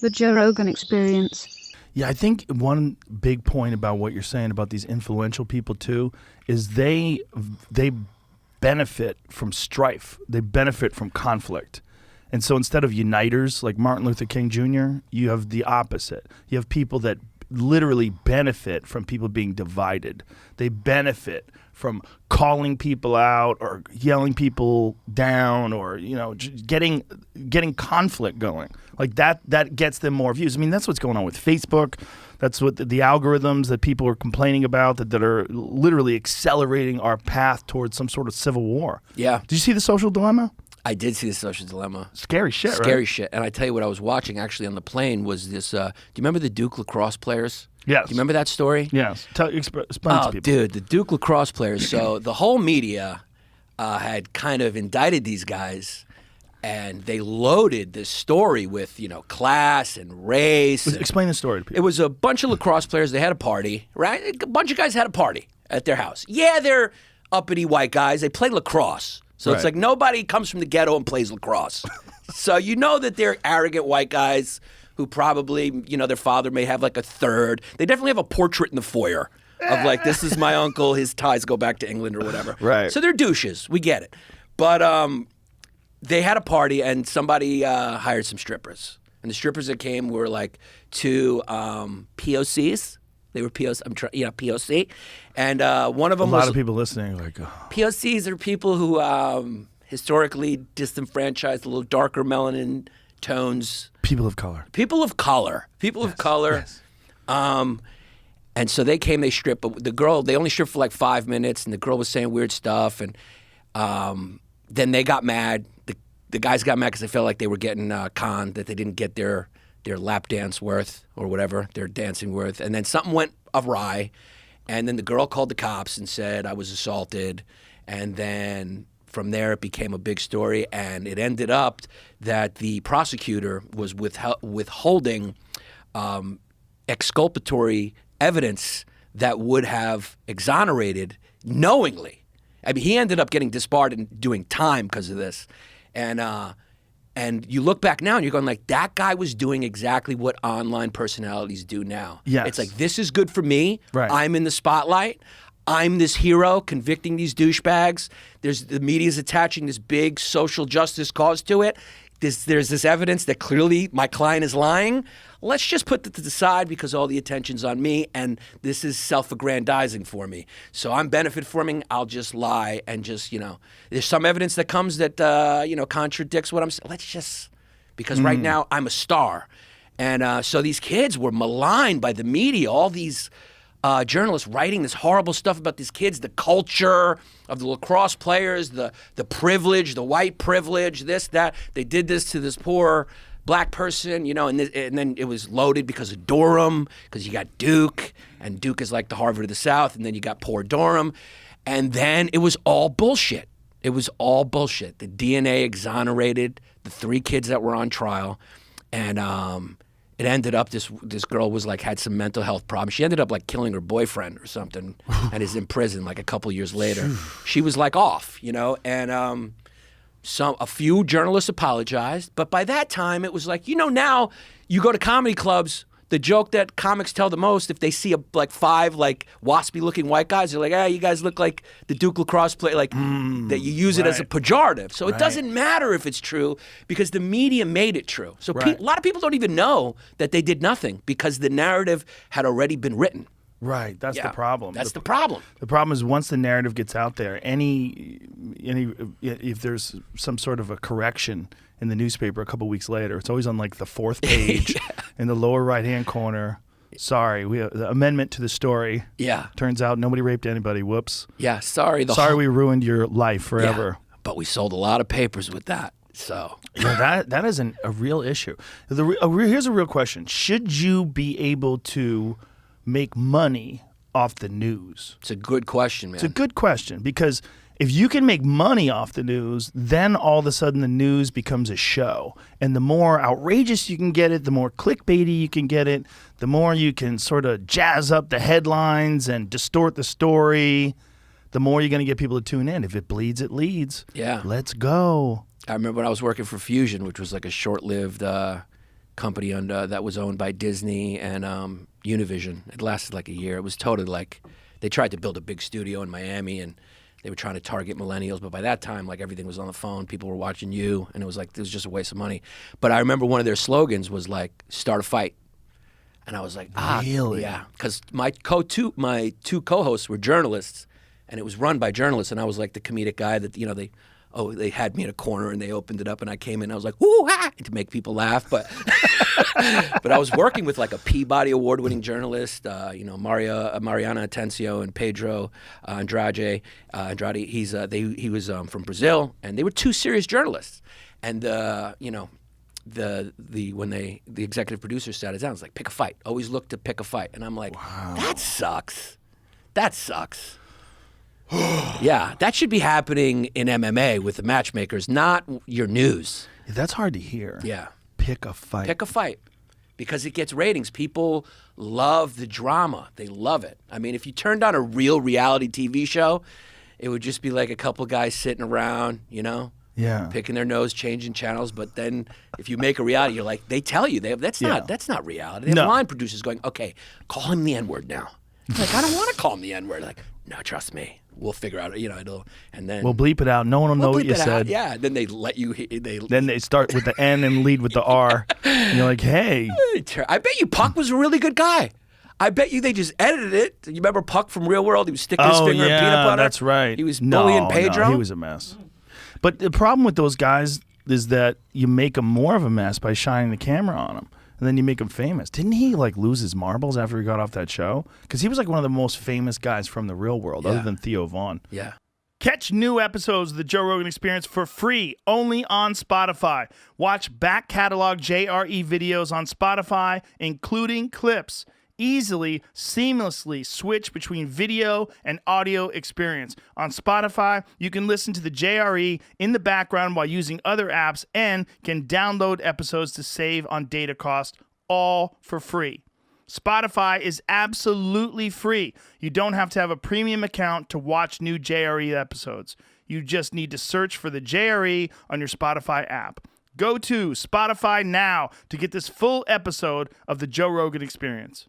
The Joe Rogan Experience. Yeah, I think one big point about what you're saying about these influential people too is they benefit from strife. They benefit from conflict. And so instead of uniters like Martin Luther King Jr., you have the opposite. You have people that literally benefit from people being divided. They benefit from calling people out or yelling people down or, you know, getting conflict going. Like that gets them more views. I mean, that's what's going on with Facebook. That's what the algorithms that people are complaining about that are literally accelerating our path towards some sort of civil war. Yeah. Did you see The Social Dilemma? I did see The Social Dilemma. Scary shit, right? Scary shit. And I tell you what I was watching actually on the plane was this, do you remember the Duke lacrosse players? Yes. Do you remember that story? Yes. Explain it to people. Dude, the Duke lacrosse players. So the whole media had kind of indicted these guys, and they loaded this story with, you know, class and race. Explain the story to people. It was a bunch of lacrosse players. They had a party, right? A bunch of guys had a party at their house. Yeah, they're uppity white guys. They play lacrosse. So It's like nobody comes from the ghetto and plays lacrosse. So you know that they're arrogant white guys who probably, you know, their father may have like a third. They definitely have a portrait in the foyer of like, this is my uncle, his ties go back to England or whatever. Right. So they're douches. We get it. But they had a party and somebody hired some strippers. And the strippers that came were like two POCs. They were POC. And one of them was... A lot of people listening are like... Oh. POCs are people who historically disenfranchised, a little darker melanin tones. People of color. People of color. Yes. And so they came, they stripped, but the girl, they only stripped for like 5 minutes, and the girl was saying weird stuff, and then they got mad. The guys got mad because they felt like they were getting conned, that they didn't get their lap dance worth or whatever, their dancing worth. And then something went awry, and then the girl called the cops and said, I was assaulted. And then from there, it became a big story, and it ended up that the prosecutor was withholding exculpatory evidence that would have exonerated knowingly. I mean, he ended up getting disbarred and doing time because of this. And you look back now and you're going like, that guy was doing exactly what online personalities do now. Yes. It's like, this is good for me. Right. I'm in the spotlight. I'm this hero convicting these douchebags. The media's attaching this big social justice cause to it. There's this evidence that clearly my client is lying. Let's just put that to the side because all the attention's on me, and this is self-aggrandizing for me. So I'm benefit-forming. I'll just lie and just, you know, there's some evidence that comes that, you know, contradicts what I'm saying. Let's just, because right now I'm a star. And so these kids were maligned by the media, all these journalists writing this horrible stuff about these kids, the culture of the lacrosse players, the privilege, the white privilege, this, that. They did this to this poor black person, you know, and then it was loaded because of Durham, because you got Duke, and Duke is like the Harvard of the South, and then you got poor Durham. And then it was all bullshit. It was all bullshit. The DNA exonerated the 3 kids that were on trial, and it ended up this girl was like had some mental health problems. She ended up like killing her boyfriend or something and is in prison like a couple years later. She was like off, you know, and a few journalists apologized, but by that time it was like, you know, now you go to comedy clubs, the joke that comics tell the most, if they see like 5 like waspy looking white guys, they're like, you guys look like the Duke lacrosse player, like that you use it as a pejorative. So it doesn't matter if it's true because the media made it true. So a lot of people don't even know that they did nothing because the narrative had already been written. Right, that's the problem. That's the problem. The problem is once the narrative gets out there, if there's some sort of a correction in the newspaper a couple weeks later, it's always on like the 4th page in the lower right-hand corner. Sorry, we have the amendment to the story. Yeah. Turns out nobody raped anybody. Whoops. Yeah, sorry. Sorry we ruined your life forever. Yeah, but we sold a lot of papers with that. So yeah, that is a real issue. Here's a real question. Should you be able to make money off the news? It's a good question, man. It's a good question because if you can make money off the news, then all of a sudden the news becomes a show. And the more outrageous you can get it, the more clickbaity you can get it, the more you can sort of jazz up the headlines and distort the story, the more you're going to get people to tune in. If it bleeds, it leads. Yeah. Let's go. I remember when I was working for Fusion, which was like a short-lived company that was owned by Disney and Univision. It lasted like a year. It was totally like they tried to build a big studio in Miami, and they were trying to target millennials. But by that time, like everything was on the phone. People were watching you, and it was just a waste of money. But I remember one of their slogans was like, "Start a fight." And I was like, Really? Yeah, because my two co-hosts were journalists, and it was run by journalists, and I was like the comedic guy that they had me in a corner and they opened it up and I came in and I was like, "Ooh, ha!" to make people laugh, but but I was working with like a Peabody Award-winning journalist, Mariana Atencio and Pedro Andrade. He was from Brazil, and they were two serious journalists, and the executive producer sat us down. It's like, pick a fight. Always look to pick a fight. And I'm like, wow. That sucks. Yeah, that should be happening in MMA with the matchmakers, not your news. That's hard to hear. Yeah. Pick a fight. Pick a fight. Because it gets ratings. People love the drama. They love it. I mean, if you turned on a real reality TV show, it would just be like a couple guys sitting around, Yeah. picking their nose, changing channels. But then if you make a reality, you're like, they tell you that's not reality. They have line producers going, okay, call him the N-word now. It's like, I don't want to call him the N-word. Like, no, trust me. We'll figure out, and then we'll bleep it out. No one will know what you said. Yeah, then they let you. Then they start with the N and lead with the R. And you're like, hey. I bet you Puck was a really good guy. I bet you they just edited it. You remember Puck from Real World? He was sticking his finger in peanut butter. That's right. He was bullying Pedro. No, he was a mess. But the problem with those guys is that you make them more of a mess by shining the camera on them. And then you make him famous. Didn't he lose his marbles after he got off that show? Because he was one of the most famous guys from the real world, other than Theo Vaughn. Yeah. Catch new episodes of The Joe Rogan Experience for free, only on Spotify. Watch back catalog JRE videos on Spotify, including clips. Easily, seamlessly switch between video and audio experience. On Spotify, you can listen to the JRE in the background while using other apps and can download episodes to save on data cost, all for free. Spotify is absolutely free. You don't have to have a premium account to watch new JRE episodes. You just need to search for the JRE on your Spotify app. Go to Spotify now to get this full episode of The Joe Rogan Experience.